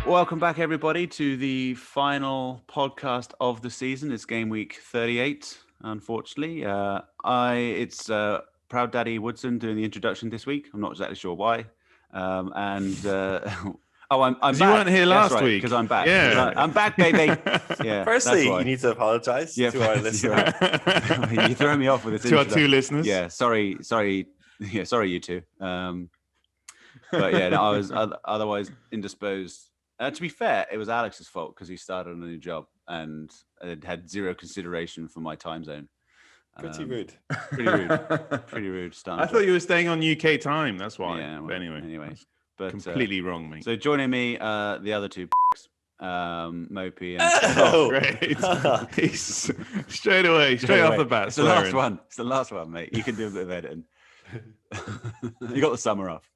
Welcome back, everybody, to the final podcast of the season. It's game week 38, unfortunately. It's Proud Daddy Woodson doing the introduction this week. I'm not exactly sure why. I'm back. You weren't here last week. Because I'm back. Yeah. I'm back, baby. Yeah. Firstly, you need to apologize to our listeners. You throw me off with this to our introduction. two listeners. Yeah, sorry. Yeah, sorry, you two. But yeah, no, I was otherwise indisposed. To be fair, it was Alex's fault because he started on a new job and it had zero consideration for my time zone. Pretty rude. Pretty rude. I thought you were staying on UK time. That's why. Yeah, well, but anyway, but completely wrong, mate. So joining me, the other two, Mopey and oh, great. He's straight off the bat. It's the last one. It's the last one, mate. You can do a bit of editing. You got the summer off.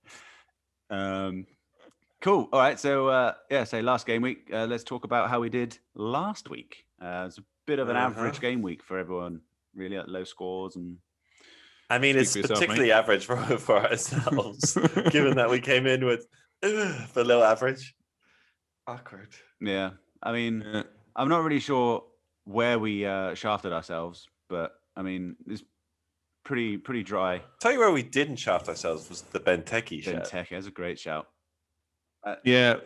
Cool. All right. So, say last game week. Let's talk about how we did last week. It's a bit of an average game week for everyone, really, at low scores. And I mean, it's particularly average for ourselves, given that we came in with below average. Awkward. Yeah. I mean, I'm not really sure where we shafted ourselves, but I mean, it's pretty dry. Tell you where we didn't shaft ourselves was the Benteke shout. Benteke, that's a great shout.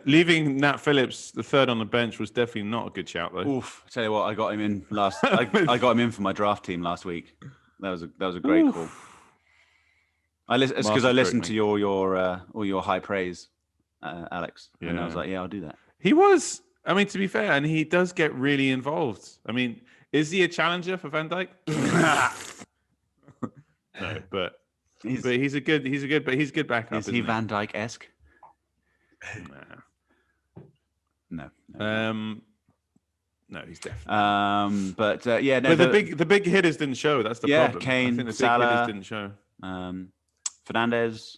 Leaving Nat Phillips the third on the bench was definitely not a good shout, though. Oof! I tell you what, I got him in last. I got him in for my draft team last week. That was a great call. It's because I listened to all your high praise, Alex, and I was like, yeah, I'll do that. He was. I mean, to be fair, and he does get really involved. I mean, is he a challenger for Van Dijk? No, but he's good backup. Is he Van Dijk-esque? No. No, he's definitely. But the big hitters didn't show. That's the problem. Kane, I think the Salah, big hitters didn't show. Fernandez.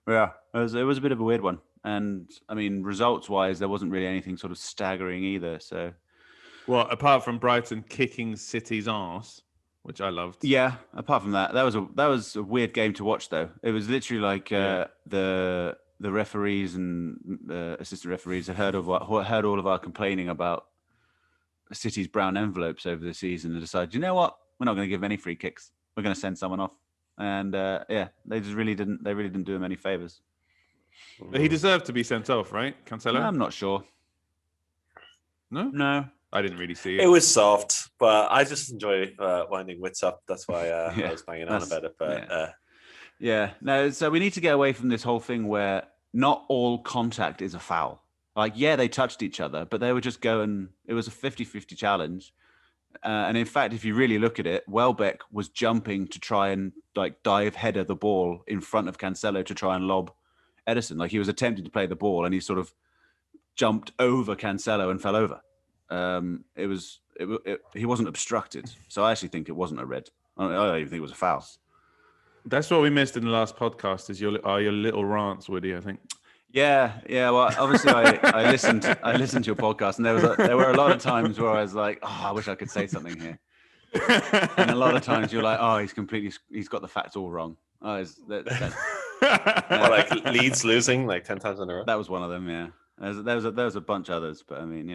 Yeah, it was a bit of a weird one. And I mean, results-wise, there wasn't really anything sort of staggering either. So, well, apart from Brighton kicking City's arse, which I loved. Yeah, apart from that, that was a weird game to watch, though. It was literally like the referees and the assistant referees had heard all of our complaining about City's brown envelopes over the season and decided, you know what, we're not going to give any free kicks. We're going to send someone off. And they really didn't do him any favors. But he deserved to be sent off, right, Cancelo? I'm not sure. No, I didn't really see it. It was soft, but I just enjoy winding wits up. That's why I was banging on about it. But no. So we need to get away from this whole thing where not all contact is a foul. Like, yeah, they touched each other, but they were just going. It was a 50-50 challenge. And in fact, if you really look at it, Welbeck was jumping to try and dive header the ball in front of Cancelo to try and lob Ederson. Like, he was attempting to play the ball and he sort of jumped over Cancelo and fell over. He wasn't obstructed. So I actually think it wasn't a red. I don't even think it was a foul. That's what we missed in the last podcast is your little rants, Woody, I think. Yeah. Well, obviously, I listened to your podcast, and there were a lot of times where I was like, "Oh, I wish I could say something here," and a lot of times you're like, "Oh, he's got the facts all wrong." Oh, like Leeds losing like 10 times in a row. That was one of them. Yeah, there was a bunch of others, but I mean,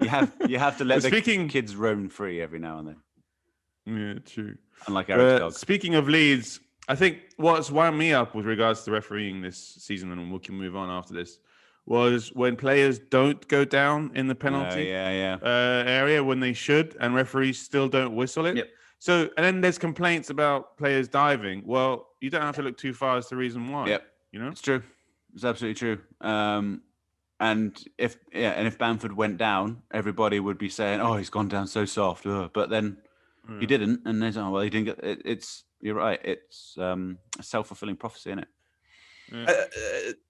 you have to let the kids roam free every now and then. Yeah, true. Unlike Eric's dog. Speaking of Leeds, I think what's wound me up with regards to refereeing this season, and we can move on after this, was when players don't go down in the penalty area when they should, and referees still don't whistle it. Yep. So, and then there's complaints about players diving. Well, you don't have to look too far as to the reason why. Yep. You know, it's true. It's absolutely true. And if Bamford went down, everybody would be saying, "Oh, he's gone down so soft." But then he didn't, and they say, "Oh, well, he didn't get." You're right. It's a self-fulfilling prophecy, isn't it?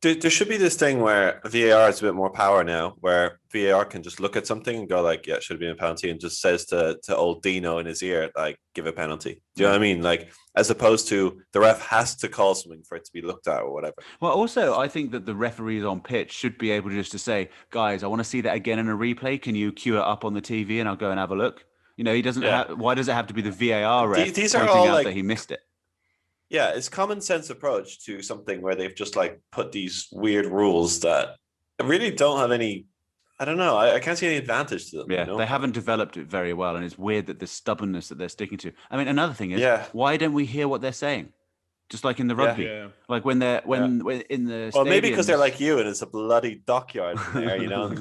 There should be this thing where VAR has a bit more power now, where VAR can just look at something and go like, "Yeah, it should have been a penalty," and just says to old Dino in his ear, like, "Give a penalty." Do you know what I mean? Like, as opposed to the ref has to call something for it to be looked at or whatever. Well, also, I think that the referees on pitch should be able just to say, "Guys, I want to see that again in a replay. Can you cue it up on the TV and I'll go and have a look?" You know, he doesn't. Why does it have to be the VAR ref pointing out that he missed it? Yeah, it's common sense approach to something where they've just like put these weird rules that really don't have any. I don't know. I can't see any advantage to them. Yeah, they haven't developed it very well, and it's weird that the stubbornness that they're sticking to. I mean, another thing is, why don't we hear what they're saying? Just like in the rugby, like when they're when in the well, maybe because they're like you, and it's a bloody dockyard in there, you know.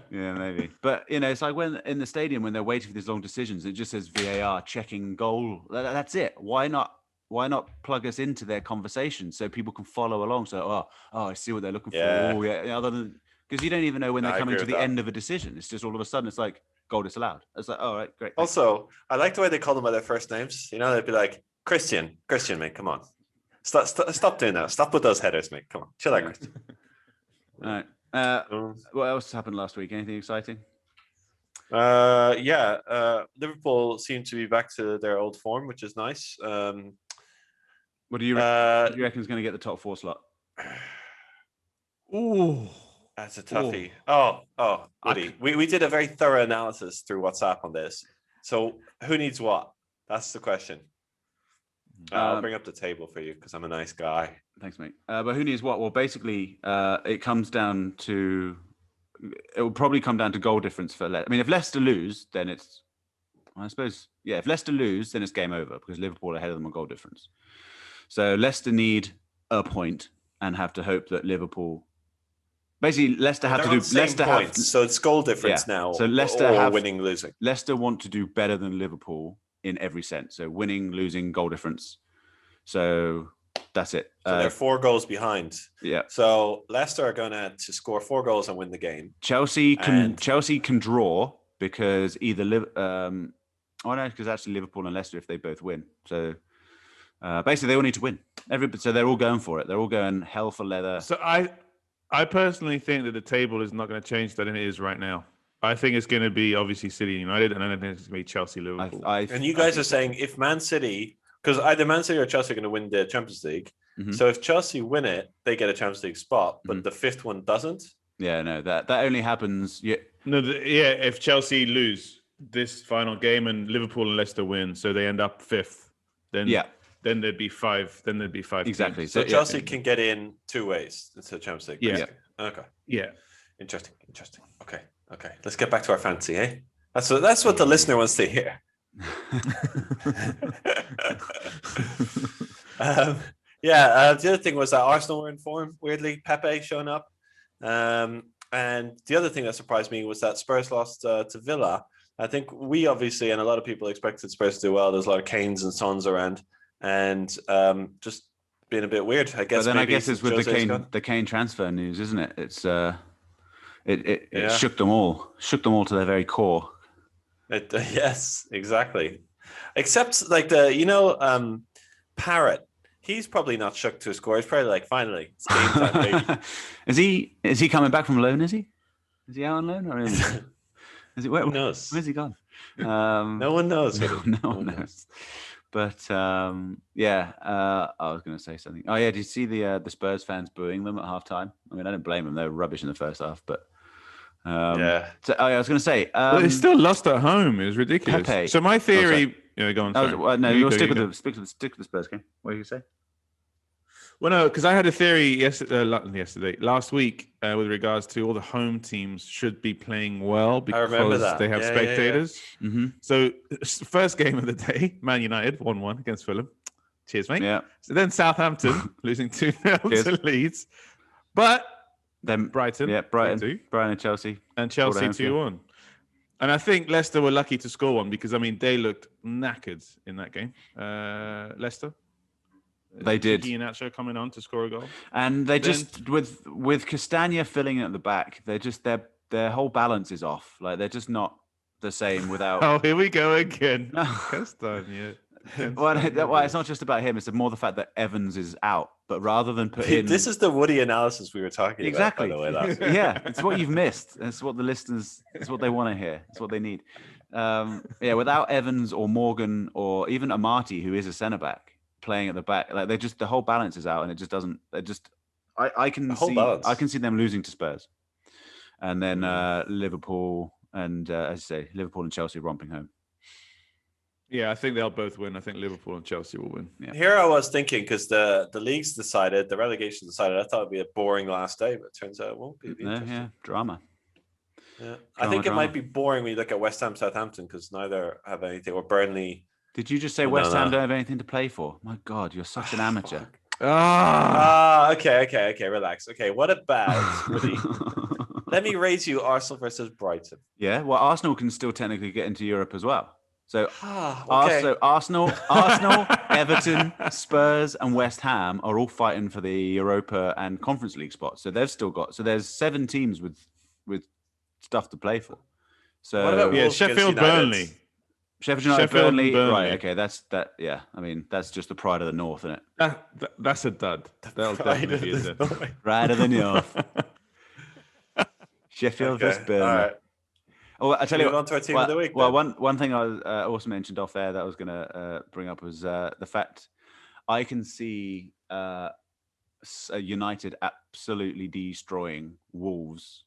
Yeah, maybe. But it's like when in the stadium when they're waiting for these long decisions, it just says VAR checking goal. That's it. Why not? Why not plug us into their conversation so people can follow along? So, I see what they're looking for. Oh, yeah. Other than because you don't even know when they're coming to the end of a decision. It's just all of a sudden it's like goal disallowed. It's like, all right, great. Also, I like the way they call them by their first names. They'd be like Christian, mate, come on, stop doing that. Stop with those headers, mate. Come on, chill out, Christian. All right. What else happened last week? Anything exciting? Liverpool seem to be back to their old form, which is nice. What do you reckon is going to get the top 4 slot? Ooh. That's a toughie. Oh, Woody. We did a very thorough analysis through WhatsApp on this. So who needs what? That's the question. I'll bring up the table for you because I'm a nice guy. Thanks, mate. But who needs what? Well, basically, it will probably come down to goal difference for Leicester. I mean, if Leicester lose, then it's, I suppose, if Leicester lose, then it's game over because Liverpool are ahead of them on goal difference. So Leicester need a point and have to hope that Liverpool. Basically, Leicester have to do. Leicester have, so it's goal difference now. So Leicester winning, losing. Leicester want to do better than Liverpool in every sense. So winning, losing, goal difference. So that's it. So they're 4 goals behind. Yeah. So Leicester are going to score 4 goals and win the game. Chelsea can draw because either because actually Liverpool and Leicester if they both win. So basically they all need to win. So they're all going for it. They're all going hell for leather. So I personally think that the table is not going to change than it is right now. I think it's going to be obviously City United, and then I think it's going to be Chelsea Liverpool. And you guys are saying if Man City, because either Man City or Chelsea are going to win the Champions League. Mm-hmm. So if Chelsea win it, they get a Champions League spot, but the 5th one doesn't. Yeah, no, that only happens. Yeah, if Chelsea lose this final game and Liverpool and Leicester win, so they end up 5th, then there'd be 5. Then there'd be 5. Exactly. So Chelsea can get in 2 ways into the Champions League. Yeah. Okay. Yeah. Interesting. Okay. Let's get back to our fantasy, eh? That's what the listener wants to hear. The other thing was that Arsenal were in form. Weirdly, Pepe showing up. And the other thing that surprised me was that Spurs lost to Villa. I think we obviously, and a lot of people expected Spurs to do well. There's a lot of Kanes and Sons around. And just being a bit weird, I guess. But then I guess it's with the Kane transfer news, isn't it? It's it shook them all to their very core. Yes, exactly. Except like Parrott, he's probably not shook to a score. He's probably like, finally, it's game time, baby. Is he coming back from loan? Is he out on loan? Or is he? Who knows? Where's he gone? No one knows. No one knows. But I was going to say something. Oh yeah, did you see the Spurs fans booing them at halftime? I mean, I don't blame them; they were rubbish in the first half. But So, I was going to say, they still lost at home. It was ridiculous. Pepe. So my theory, go on. You'll stick with the Spurs game. What did you say? Well, no, because I had a theory last week, with regards to all the home teams should be playing well because they have spectators. Yeah. Mm-hmm. So, first game of the day, Man United 1-1 against Fulham. Cheers, mate. Yeah. So then Southampton losing 2-0 to Leeds, but then Brighton, Brighton and Chelsea, 2-1. And I think Leicester were lucky to score one because they looked knackered in that game. Leicester. They did. Iheanacho coming on to score a goal, and they just with Castagna filling in at the back, they're just their whole balance is off. Like they're just not the same without. Oh, here we go again. Castagna. Well, it's not just about him. It's more the fact that Evans is out. But rather than put in, this is the Woody analysis we were talking about. By the way, yeah, it's what you've missed. It's what the listeners. It's what they want to hear. It's what they need. Without Evans or Morgan or even Amati, who is a centre back, playing at the back, like the whole balance is out, and it just doesn't. I can see them losing to Spurs, and then Liverpool and as you say, Liverpool and Chelsea romping home. Yeah, I think they'll both win. I think Liverpool and Chelsea will win. Yeah. Here I was thinking, because the league's decided, the relegation decided, I thought it'd be a boring last day, but it turns out it won't be. Drama. Yeah, I think it might be boring when you look at West Ham, Southampton, because neither have anything, or Burnley. Did you just say West Ham don't have anything to play for? My God, you're such an amateur. Okay, relax. Okay, what about let me raise you Arsenal versus Brighton. Yeah, well, Arsenal can still technically get into Europe as well. So, okay. Arsenal, Everton, Spurs, and West Ham are all fighting for the Europa and Conference League spots. So they've still got. So there's 7 teams with stuff to play for. So what about Sheffield, Burnley. Sheffield United, Burnley. Right, okay, that's that. Yeah, I mean that's just the pride of the North, isn't it? That's a dud. That'll definitely be a dud. Pride of the North. Sheffield versus Burnley. All right. Oh, I tell you what. On to our team of the week. Well, one thing I also mentioned off air that I was going to bring up was the fact I can see United absolutely destroying Wolves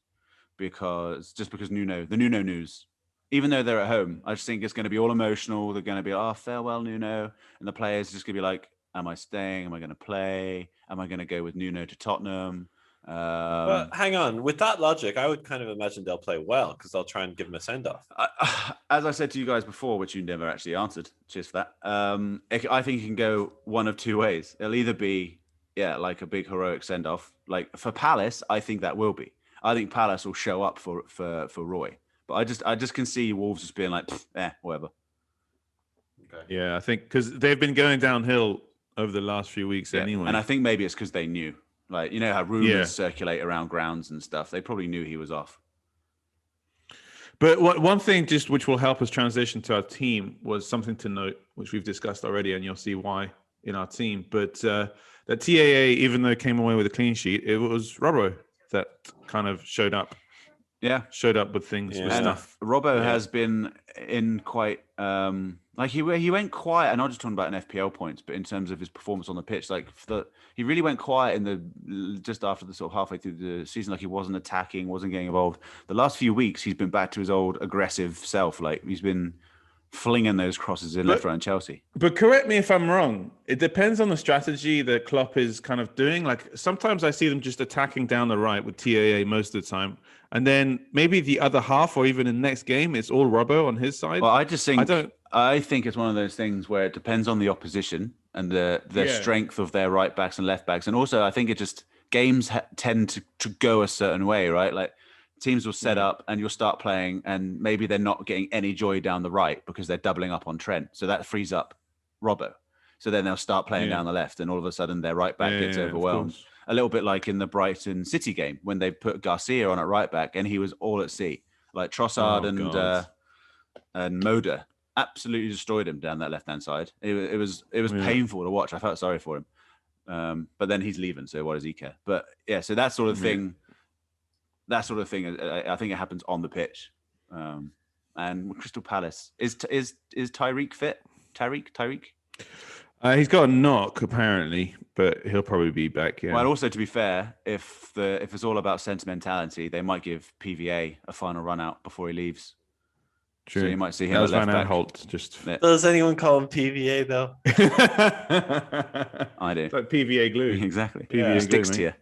because the Nuno news. Even though they're at home, I just think it's going to be all emotional. They're going to be, farewell, Nuno. And the players are just going to be like, am I staying? Am I going to play? Am I going to go with Nuno to Tottenham? But hang on. With that logic, I would kind of imagine they'll play well because they'll try and give him a send-off. As I said to you guys before, which you never actually answered, cheers for that. I think it can go one of 2 ways. It'll either be, like a big heroic send-off. Like for Palace, I think that will be. I think Palace will show up for Roy. But I just can see Wolves just being like, whatever. Okay. Yeah, I think because they've been going downhill over the last few weeks anyway. And I think maybe it's because they knew. Like, you know how rumors circulate around grounds and stuff. They probably knew he was off. But one thing just which will help us transition to our team was something to note, which we've discussed already, and you'll see why in our team. But that TAA, even though it came away with a clean sheet, it was Robbo that kind of showed up. Yeah, showed up with things with stuff. Robbo has been in quite he went quiet. I'm not just talking about an FPL points, but in terms of his performance on the pitch, he really went quiet just after the sort of halfway through the season. Like he wasn't attacking, wasn't getting involved. The last few weeks, he's been back to his old aggressive self. Like he's been flinging those crosses in left, right, and Chelsea. But correct me if I'm wrong. It depends on the strategy that Klopp is kind of doing. Like sometimes I see them just attacking down the right with TAA most of the time. And then maybe the other half or even in the next game, it's all Robbo on his side. Well, I think it's one of those things where it depends on the opposition and the strength of their right backs and left backs. And also I think it just games tend to go a certain way, right? Like teams will set up and you'll start playing and maybe they're not getting any joy down the right because they're doubling up on Trent. So that frees up Robbo. So then they'll start playing down the left and all of a sudden their right back gets overwhelmed. A little bit like in the Brighton City game when they put Garcia on at right back and he was all at sea. Like Trossard and Moda absolutely destroyed him down that left-hand side. It was painful to watch. I felt sorry for him. But then he's leaving, so what does he care? But yeah, so that sort of thing, I think it happens on the pitch. And Crystal Palace, is Tyreek fit? Tyreek? He's got a knock apparently, but he'll probably be back. Yeah. Well, and also to be fair, if it's all about sentimentality, they might give PVA a final run out before he leaves. True. So you might see him at left back. Holt, Does anyone call him PVA though? I do. It's like PVA glue. Exactly. PVA sticks to you.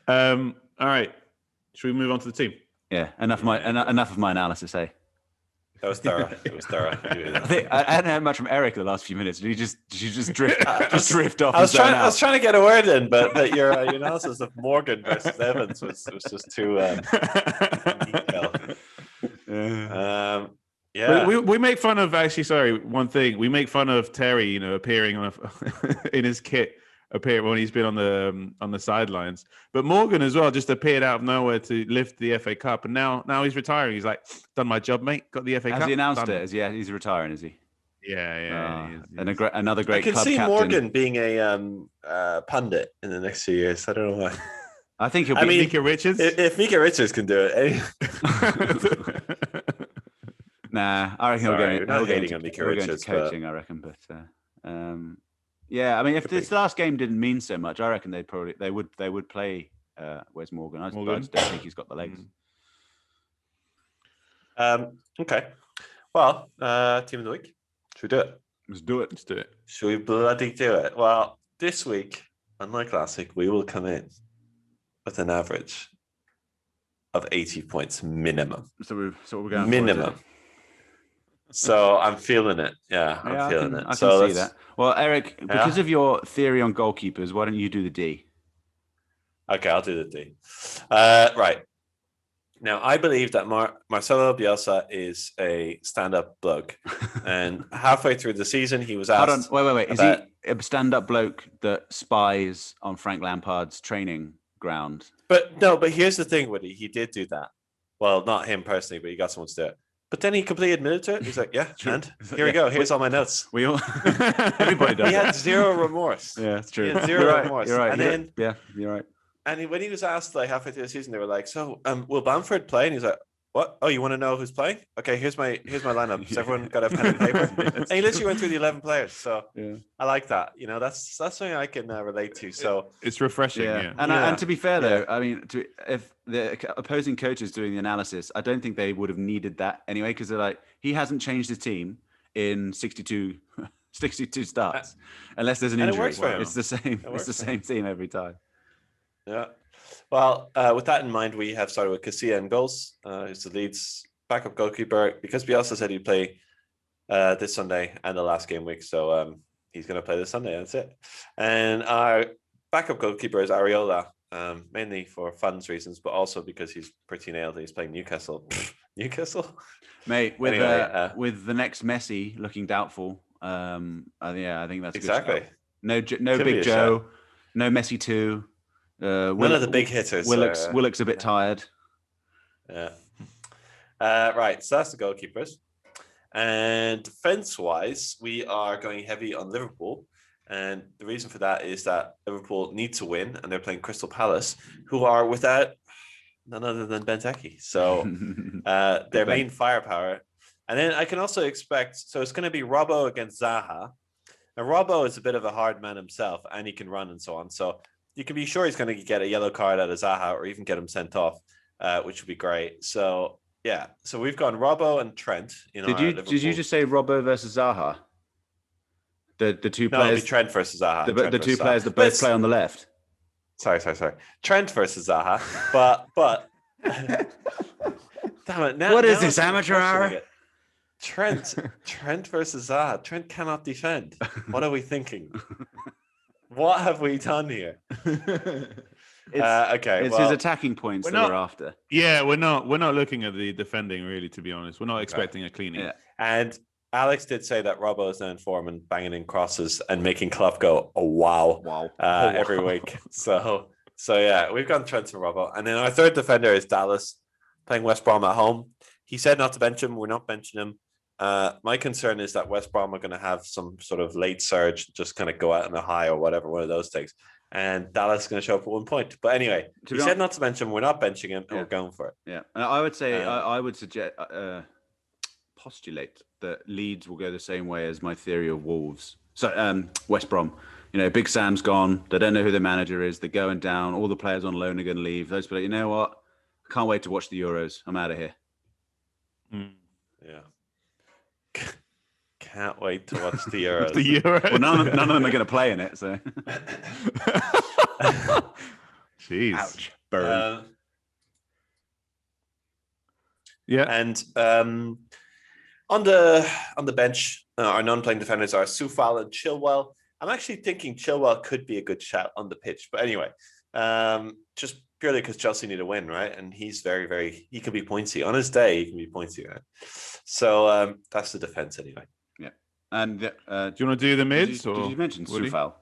All right. Should we move on to the team? Yeah. Enough of my analysis, eh? That was thorough. It was thorough. I hadn't heard much from Eric the last few minutes. Did you just drift off? I was trying to get a word in, but your analysis of Morgan versus Evans was just too detailed. But we make fun of one thing. We make fun of Terry, appearing on in his kit. Appear when he's been on the sidelines, but Morgan as well just appeared out of nowhere to lift the FA Cup, and now he's retiring. He's like, done my job, mate. Got the FA Cup. Has he announced it? He's retiring, is he? Yeah. He is. Another great. I can club see captain. Morgan being a pundit in the next few years. I don't know why. I think he'll be Mika Richards. If Mika Richards can do it, nah, I reckon he'll go into Mika Richards, coaching. I reckon, but yeah, I mean, if this last game didn't mean so much, I reckon they would play Wes Morgan. I just don't think he's got the legs. Okay. Well, team of the week. Should we do it? Let's do it. Let's do it. Should we bloody do it? Well, this week, unlike last week, we will come in with an average of 80 points minimum. So we're going minimum. So I'm feeling it. Yeah, I'm feeling it. I can see that. Well, Eric, because of your theory on goalkeepers, why don't you do the D? Okay, I'll do the D. Right. Now, I believe that Marcelo Bielsa is a stand-up bloke. And halfway through the season, he was asked... Hold on, wait. Is he a stand-up bloke that spies on Frank Lampard's training ground? But here's the thing, Woody. He did do that. Well, not him personally, but he got someone to do it. But then he completely admitted to it. He's like, yeah, and here we go. Here's all my notes. We all... Everybody does. He had zero remorse. Yeah, it's true. He had zero remorse. You're right. And then... Yeah, you're right. And when he was asked like halfway through the season, they were like, "So, will Bamford play?" And he's like, "What? Oh, you want to know who's playing? Okay, here's my lineup. Has everyone got a pen and paper?" And he literally went through the 11 players. So I like that. You know, that's something I can relate to. So it's refreshing. Yeah. And to be fair though, I mean, if the opposing coach is doing the analysis, I don't think they would have needed that anyway, because they're like, he hasn't changed his team in 62 starts, unless there's an injury. It works for him. It's the same. It's the same team every time. Yeah. Well, with that in mind, we have started with Casilla in goals, who's the Leeds backup goalkeeper, because Bielsa said he'd play this Sunday and the last game week. So he's going to play this Sunday. That's it. And our backup goalkeeper is Areola, mainly for funds reasons, but also because he's pretty nailed. He's playing Newcastle. Newcastle? Mate, with the next Messi looking doubtful, I think that's exactly. Good. No Big Joe, shot. No Messi 2. None of the big hitters. Willock's a bit tired. Yeah. Right. So that's the goalkeepers. And defense-wise, we are going heavy on Liverpool. And the reason for that is that Liverpool need to win, and they're playing Crystal Palace, who are without none other than Benteke. So their main firepower. And then I can also expect, so it's going to be Robbo against Zaha. Now, Robbo is a bit of a hard man himself, and he can run and so on. So you can be sure he's going to get a yellow card out of Zaha or even get him sent off, which would be great. So, yeah. So we've gone Robbo and Trent. Did you just say Robbo versus Zaha? The two players? No, it'd be Trent versus Zaha. The two players that both play on the left. Sorry. Trent versus Zaha. But damn it. What is this, amateur hour? Trent versus Zaha. Trent cannot defend. What are we thinking? What have we done here? It's his attacking points that we're after. Yeah, we're not looking at the defending really, to be honest. We're not expecting a cleaning. Yeah. And Alex did say that Robbo is now in form and banging in crosses and making Klopp go, oh wow. Every week. So yeah, we've gone Trent and Robbo. And then our third defender is Dallas, playing West Brom at home. He said not to bench him. We're not benching him. My concern is that West Brom are going to have some sort of late surge, just kind of go out on a high or whatever, one of those things. And Dallas is going to show up at 1 point. But anyway, he said not to bench him. We're not benching him, and we're going for it. Yeah. And I would say, I would suggest, postulate that Leeds will go the same way as my theory of Wolves. So West Brom, Big Sam's gone. They don't know who their manager is. They're going down. All the players on loan are going to leave. Those players, you know what? I can't wait to watch the Euros. I'm out of here. Yeah. Can't wait to watch the Euros. The Euros. Well, none of them are going to play in it, so. Jeez. Ouch. Burn. Yeah. And on the bench, our non-playing defenders are Soufal and Chilwell. I'm actually thinking Chilwell could be a good shot on the pitch. But anyway, just purely because Chelsea need a win, right? And he's very, very, he can be pointy. On his day, he can be pointy, right? So that's the defense anyway. Yeah. And do you want to do the mids? Did you mention Soufal?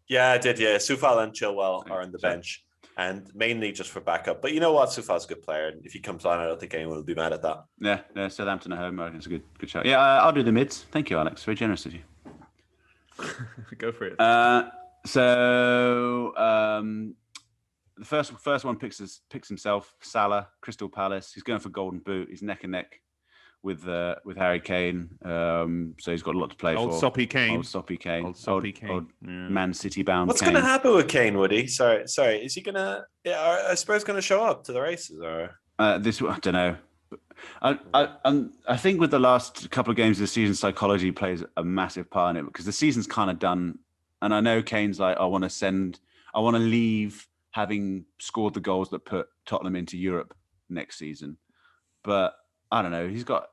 Yeah, I did. Yeah, Soufal and Chilwell are on the bench, and mainly just for backup. But you know what? Soufal's a good player, and if he comes on, I don't think anyone will be mad at that. Yeah, Southampton at home. I think it's a good shout. Yeah, I'll do the mids. Thank you, Alex. Very generous of you. Go for it. The first one picks himself. Salah, Crystal Palace. He's going for Golden Boot. He's neck and neck with Harry Kane. So he's got a lot to play for. Old Soppy Kane. Old Man City bound. What's going to happen with Kane, Woody? Sorry. Is he going to? Are Spurs going to show up to the races or? I don't know. I think with the last couple of games of the season, psychology plays a massive part in it because the season's kind of done. And I know Kane's like, I want to leave having scored the goals that put Tottenham into Europe next season. But I don't know. He's got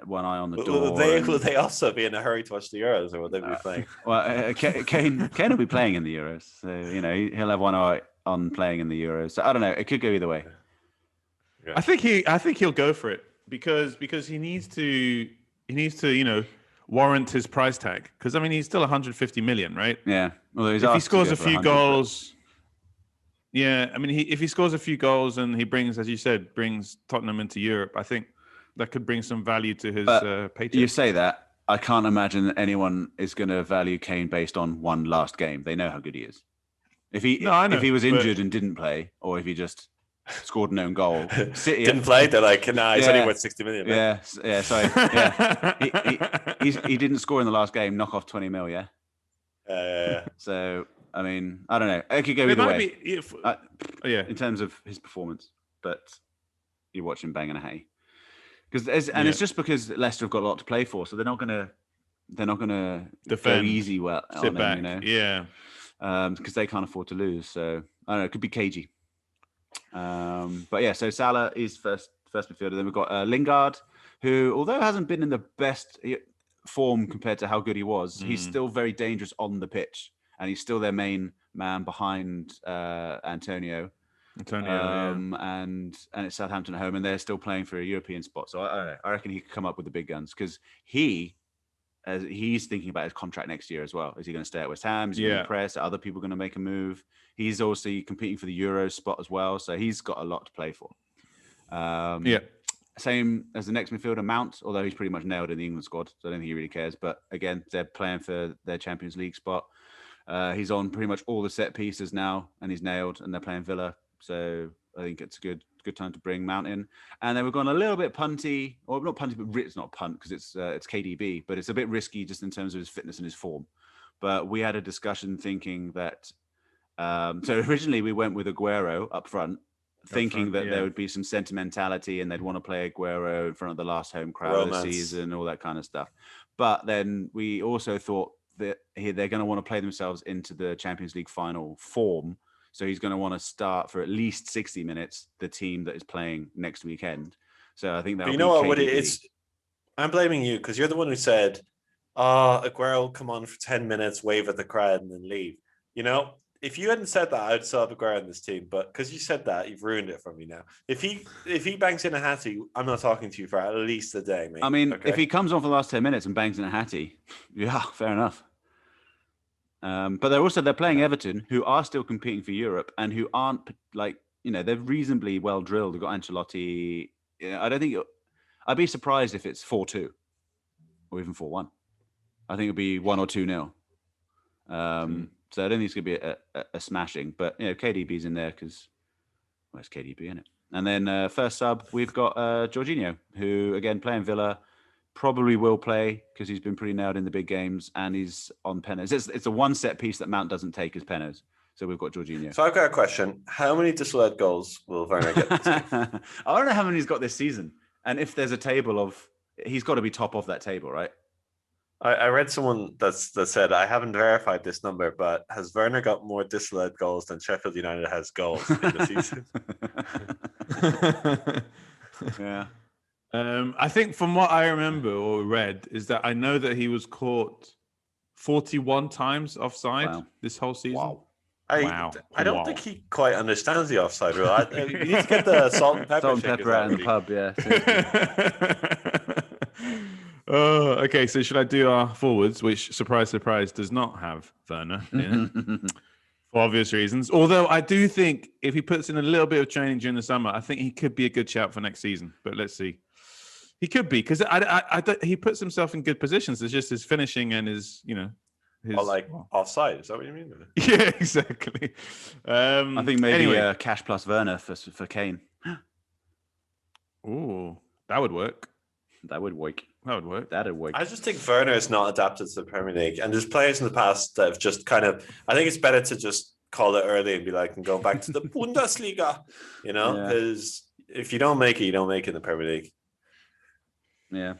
one eye on the door. Will they also be in a hurry to watch the Euros, or will they be playing? Well, Kane will be playing in the Euros. So, he'll have one eye on playing in the Euros. So I don't know. It could go either way. Yeah. I think he'll go for it because he needs to warrant his price tag. Because he's still 150 million, right? Yeah. Well, if he scores a few goals, if he scores a few goals and he brings Tottenham into Europe, I think that could bring some value to his paycheck. You say that. I can't imagine that anyone is going to value Kane based on one last game. They know how good he is. If he was injured and didn't play, or if he just scored an own goal, City didn't play. They're like, nah, he's only worth 60 million. Man. Yeah. Sorry. Yeah, he didn't score in the last game. Knock off 20 mil. Yeah. So I don't know. It could go either way. In terms of his performance, but you watch him banging a hay. It's just because Leicester have got a lot to play for, so they're not gonna defend, go easy. Sit back. Because they can't afford to lose. So I don't know. It could be cagey. But yeah. So Salah is first midfielder. Then we've got Lingard, who, although hasn't been in the best form compared to how good he was, he's still very dangerous on the pitch, and he's still their main man behind Antonio. And it's Southampton at home, and they're still playing for a European spot. So I don't know. I reckon he could come up with the big guns because he's thinking about his contract next year as well. Is he going to stay at West Ham? Is he going to press? Are other people going to make a move? He's also competing for the Euro spot as well, so he's got a lot to play for. Same as the next midfielder, Mount, although he's pretty much nailed in the England squad, so I don't think he really cares. But again, they're playing for their Champions League spot. He's on pretty much all the set pieces now, and he's nailed, and they're playing Villa. So I think it's a good time to bring Mount in. And then we've gone a little bit punty, or not punty, but it's not punt because it's KDB, but it's a bit risky just in terms of his fitness and his form. But we had a discussion thinking that, so originally we went with Aguero up front, thinking that there would be some sentimentality and they'd want to play Aguero in front of the last home crowd of the season, all that kind of stuff. But then we also thought that they're going to want to play themselves into the Champions League final form. So he's going to want to start for at least 60 minutes, the team that is playing next weekend. So I think that. You know what? I'm blaming you because you're the one who said, Aguero will come on for 10 minutes, wave at the crowd, and then leave. If you hadn't said that, I'd still have Aguero in this team. But because you said that, you've ruined it for me now. If he bangs in a hatty, I'm not talking to you for at least a day, mate. If he comes on for the last 10 minutes and bangs in a hatty, yeah, fair enough. But they're playing Everton, who are still competing for Europe and who aren't they're reasonably well drilled. They've got Ancelotti. I don't think I'd be surprised if it's 4-2 or even 4-1. I think it'll be 1 or 2-0. So I don't think it's going to be a smashing. But KDB's in there because it's KDB, isn't it? And then first sub, we've got Jorginho, who again playing Villa. Probably will play because he's been pretty nailed in the big games and he's on penalties. It's a one set piece that Mount doesn't take as penalties. So we've got Jorginho. So I've got a question. How many disallowed goals will Werner get this season? I don't know how many he's got this season. And if there's a table of, he's got to be top of that table, right? I read someone that said, I haven't verified this number, but has Werner got more disallowed goals than Sheffield United has goals in the season? Yeah. I think from what I remember or read is that I know that he was caught 41 times offside this whole season. Wow. I don't think he quite understands the offside rule. You need to get the salt and pepper out in the pub, yeah. Okay, so should I do our forwards, which, surprise, surprise, does not have Werner in it, for obvious reasons. Although I do think if he puts in a little bit of training during the summer, I think he could be a good shout for next season. But let's see. He could be because he puts himself in good positions. It's just his finishing and his offside. Is that what you mean? Yeah, exactly. I think maybe cash plus Werner for Kane. Oh, that would work. That would work. That'd work. I just think Werner is not adapted to the Premier League, and there's players in the past that have just kind of. I think it's better to just call it early and be like, and go back to the Bundesliga, because if you don't make it, you don't make it in the Premier League. Yeah.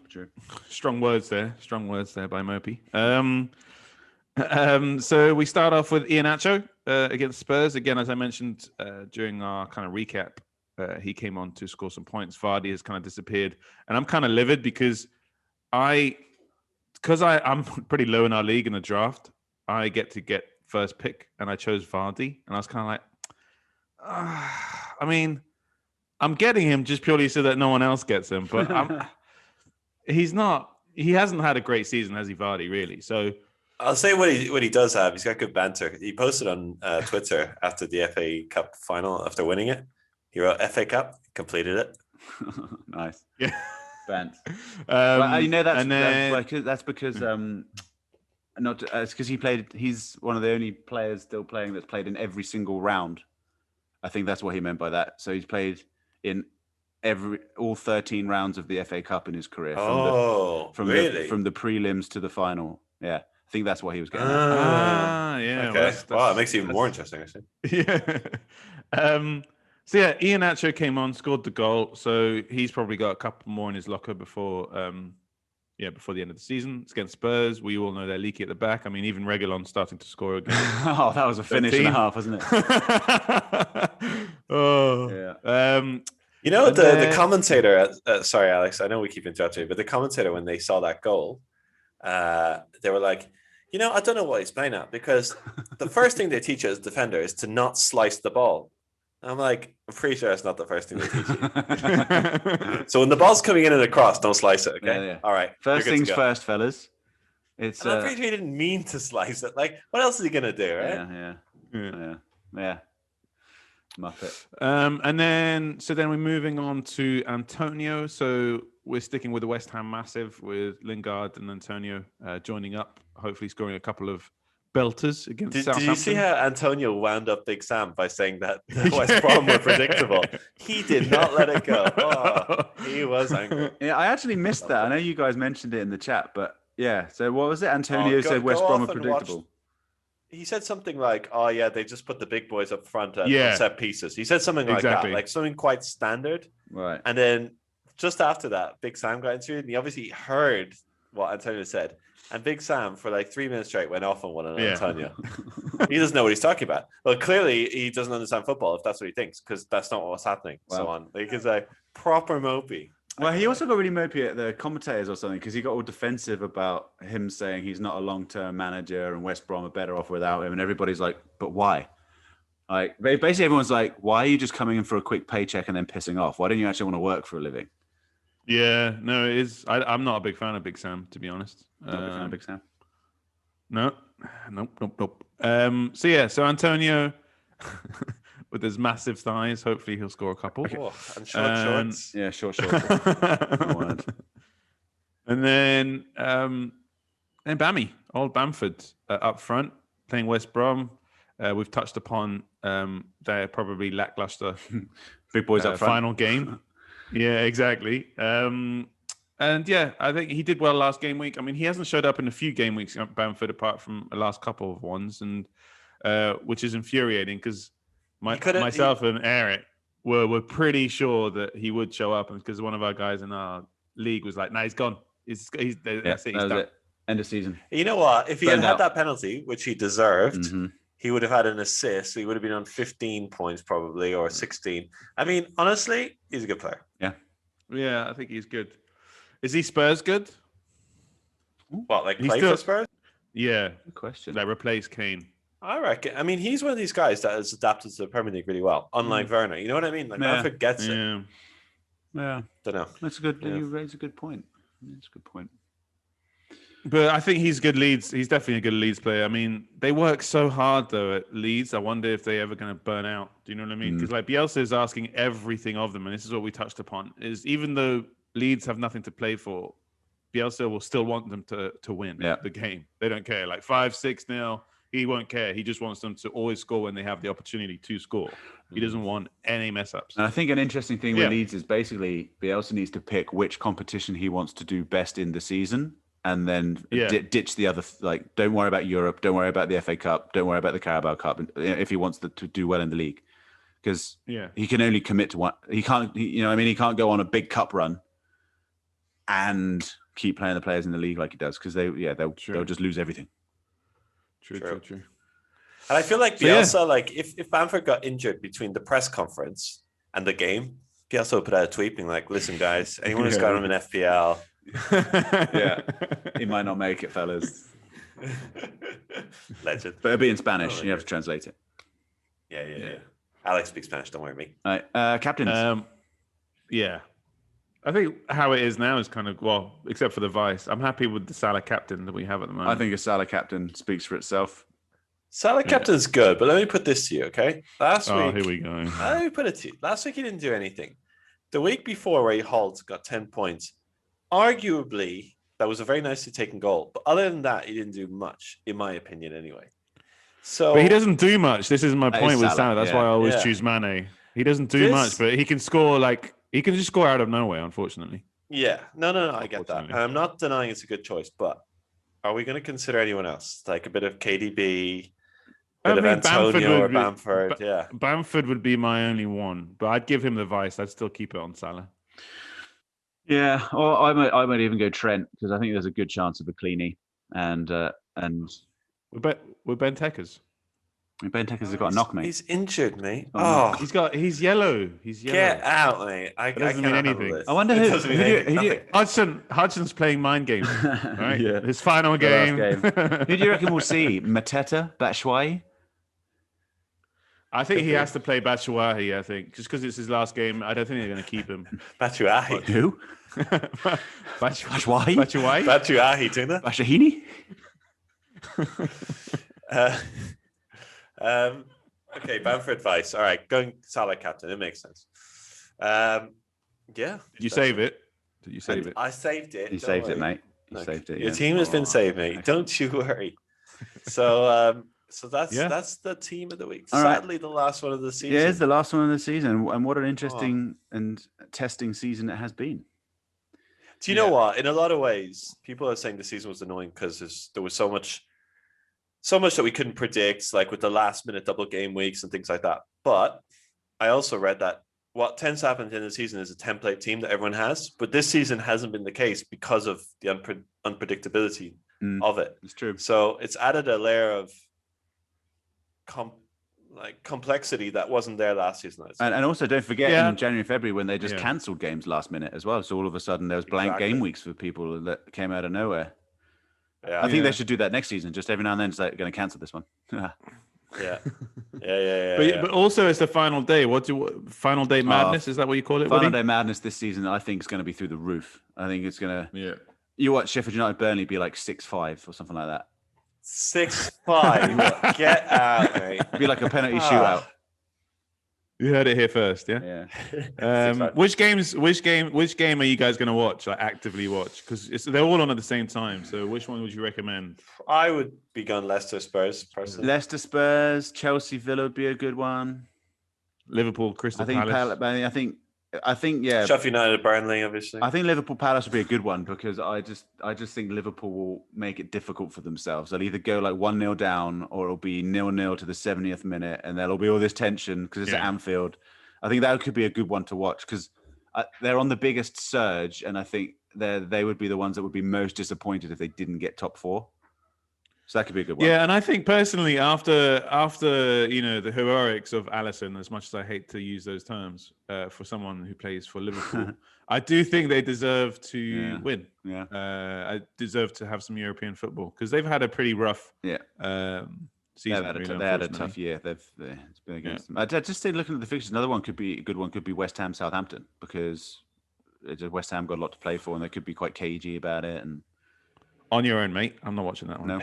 True. Strong words there by Mopey. So we start off with Iheanacho against Spurs. Again, as I mentioned during our kind of recap, he came on to score some points. Vardy has kind of disappeared. And I'm kind of livid because I'm pretty low in our league in the draft. I get first pick, and I chose Vardy. And I was kind of like, I mean, I'm getting him just purely so that no one else gets him. But he hasn't had a great season, has he, Vardy, really? So I'll say what he does have. He's got good banter. He posted on Twitter after the FA Cup final, after winning it. He wrote FA Cup, completed it. Nice. Yeah. Bant. That's because it's because he's one of the only players still playing that's played in every single round. I think that's what he meant by that. So he's played in all 13 rounds of the FA Cup in his career. From the prelims to the final. Yeah. I think that's what he was getting at. Yeah. Okay. Wow, it makes it even more interesting, actually. Yeah. So yeah, Iheanacho came on, scored the goal. So he's probably got a couple more in his locker before the end of the season. It's against Spurs. We all know they're leaky at the back. I mean, even Reguilon's starting to score again. Oh, that was a finish and a half, wasn't it? Yeah. The commentator. Sorry, Alex. I know we keep interrupting you, but the commentator, when they saw that goal, they were like, I don't know what he's playing at, because the first thing they teach you as a defender is to not slice the ball. I'm like, I'm pretty sure that's not the first thing they teach you. So when the ball's coming in and across, don't slice it, okay? Yeah. All right. First things first, fellas. I'm pretty sure he didn't mean to slice it. Like, what else is he going to do, right? Yeah. Muppet. And then we're moving on to Antonio. So we're sticking with the West Ham massive with Lingard and Antonio joining up, hopefully scoring a couple of belters against Southampton. Did you see how Antonio wound up Big Sam by saying that West Brom were predictable? He did not let it go. Oh, he was angry. Yeah, I actually missed that. I know you guys mentioned it in the chat, but yeah. So what was it? Antonio said West Brom were predictable. He said something like, "Oh yeah, they just put the big boys up front on set pieces." He said something like that, like something quite standard. Right. And then just after that, Big Sam got into it, and he obviously heard what Antonio said. And Big Sam, for like 3 minutes straight, went off on one on Antonio. He doesn't know what he's talking about. Well, clearly he doesn't understand football if that's what he thinks, because that's not what's happening. Wow. So on. Like, it's a proper mopey. Well, he also got really mopey at the commentators or something, because he got all defensive about him saying he's not a long-term manager and West Brom are better off without him. And everybody's like, but why? Like, basically everyone's like, why are you just coming in for a quick paycheck and then pissing off? Why don't you actually want to work for a living? Yeah, no, it is. I'm not a big fan of Big Sam, to be honest. Not a big fan of Big Sam. Nope. So Antonio with his massive thighs, hopefully he'll score a couple. Oh, and short shorts. Yeah, short. And then Bammy, old Bamford up front, playing West Brom. We've touched upon their probably lackluster big boys up front final game. Yeah, exactly. And yeah, I think he did well last game week. I mean, he hasn't showed up in a few game weeks at Bamford apart from the last couple of ones, and which is infuriating because myself and Eric were pretty sure that he would show up, and because one of our guys in our league was like, "Nah, he's gone. He's that's it. He's done." End of season. You know what? If he had that penalty, which he deserved, he would have had an assist. So he would have been on 15 points probably, or 16. I mean, honestly, he's a good player. Yeah, I think he's good. Is he Spurs good? What, like play for Spurs? Yeah. Good question. Like replace Kane. I reckon. I mean, he's one of these guys that has adapted to the Premier League really well, unlike Werner. You know what I mean? Like, Bamford gets it. Yeah. Don't know. That's a good. You raise a good point. That's a good point. But I think he's good Leeds. He's definitely a good Leeds player. I mean, they work so hard though at Leeds. I wonder if they're ever going to burn out. Do you know what I mean? Because like Bielsa is asking everything of them, and this is what we touched upon. Is even though Leeds have nothing to play for, Bielsa will still want them to win the game. They don't care. Like 5-6-0, he won't care. He just wants them to always score when they have the opportunity to score. He doesn't want any mess ups. And I think an interesting thing with Leeds is basically Bielsa needs to pick which competition he wants to do best in the season, and then ditch the other. Like, don't worry about Europe. Don't worry about the FA Cup. Don't worry about the Carabao Cup. If he wants to do well in the league, because he can only commit to one. He can't. He can't go on a big cup run and keep playing the players in the league like he does, because they'll just lose everything. True. And I feel like Bielsa, like if Bamford got injured between the press conference and the game, Bielsa would put out a tweet being like, "Listen, guys, anyone who's got him in FPL, he might not make it, fellas." Legend. But it'll be in Spanish. You have to translate it. Yeah. Alex speaks Spanish. Don't worry, me. All right, captains. I think how it is now is kind of, except for the vice. I'm happy with the Salah captain that we have at the moment. I think a Salah captain speaks for itself. Salah captain's good, but let me put this to you, okay? Last week, here we go. Let me put it to you. Last week he didn't do anything. The week before, where he got 10 points, arguably that was a very nicely taken goal. But other than that, he didn't do much, in my opinion, anyway. But he doesn't do much. This is my point with Salah. That's why I always choose Mane. He doesn't do much, but he can score he can just score out of nowhere, unfortunately. Yeah. No, I get that. And I'm not denying it's a good choice, but are we going to consider anyone else? Like a bit of KDB, bit of Antonio or Bamford? Bamford would be my only one, but I'd give him the vice. I'd still keep it on Salah. Yeah, or I might even go Trent, because I think there's a good chance of a cleanie. And we're Benteke's. Benteke's got a knock, mate. He's injured, mate. He's yellow. He's yellow. Get out, mate. I doesn't mean anything. I wonder who Hudson's playing mind games. Right? Yeah. His final game. Who do you reckon we'll see? Mateta, Batshuayi? I think he has to play Batshuayi, I think. Just because it's his last game, I don't think they're going to keep him. Batshuayi. Who? Batshuayi? Batshuayi, Tuna? Bashahini? Okay, Bamford vice. All right, going Salah captain. It makes sense. Did you save it? I saved it. You saved it, mate. You saved it. Your team has been saved, mate. Don't you worry. So that's the team of the week. All Sadly, the last one of the season. Yeah, it's the last one of the season, and what an interesting and testing season it has been. Do you know what? In a lot of ways, people are saying the season was annoying because there was so much that we couldn't predict, like with the last minute double game weeks and things like that. But I also read that what tends to happen in the season is a template team that everyone has, but this season hasn't been the case because of the unpredictability of it. It's true. So it's added a layer of complexity that wasn't there last season. And also don't forget in January, February, when they just cancelled games last minute as well. So all of a sudden there was blank game weeks for people that came out of nowhere. Yeah, I think they should do that next season. Just every now and then, it's like, going to cancel this one. Yeah. But also, it's the final day. Final day madness? Is that what you call it? Final day madness this season, I think, is going to be through the roof. I think it's going to. Yeah. You watch Sheffield United Burnley be like 6-5 or something like that. 6-5. Get out, mate. It'd be like a penalty shootout. You heard it here first, yeah. Which game are you guys going to watch? Like actively watch, because they're all on at the same time. So which one would you recommend? I would be going Leicester Spurs personally. Leicester Spurs, Chelsea Villa would be a good one. Liverpool Crystal Palace. I think Sheffield United Burnley, obviously. I think Liverpool Palace would be a good one, because I just think Liverpool will make it difficult for themselves. They'll either go like 1-0 down, or it'll be 0-0 to the 70th minute, and there'll be all this tension because it's at Anfield. I think that could be a good one to watch, because they're on the biggest surge, and I think they would be the ones that would be most disappointed if they didn't get top 4. So that could be a good one. Yeah, and I think personally, after the heroics of Alisson, as much as I hate to use those terms for someone who plays for Liverpool, I do think they deserve to win. Yeah, I deserve to have some European football, because they've had a pretty rough season. They had a tough year. It's been against them. I just say, looking at the fixtures, another one could be a good one. Could be West Ham Southampton, because West Ham got a lot to play for, and they could be quite cagey about it. And on your own, mate. I'm not watching that one. No.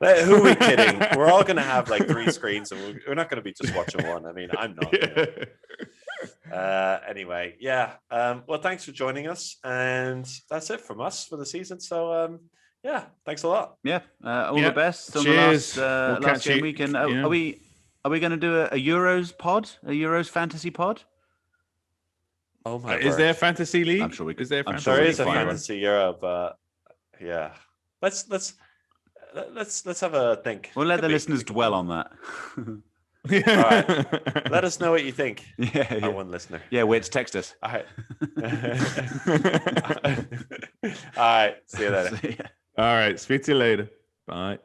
Who are we kidding? We're all going to have like 3 screens, and we're not going to be just watching one. I mean, I'm not. Anyway, well, thanks for joining us, and that's it from us for the season. So, thanks a lot. Yeah, all the best on Cheers. the last game weekend. Are we going to do a Euros pod, a Euros fantasy pod? Oh my! Is there a fantasy league? I'm sure we. There is a fantasy Euro, but yeah. Let's have a think. We'll let the listeners dwell on that. All right. Let us know what you think. Yeah. Our one listener. Yeah, Wits, text us. All right. All right. See you later. See ya. All right. Speak to you later. Bye.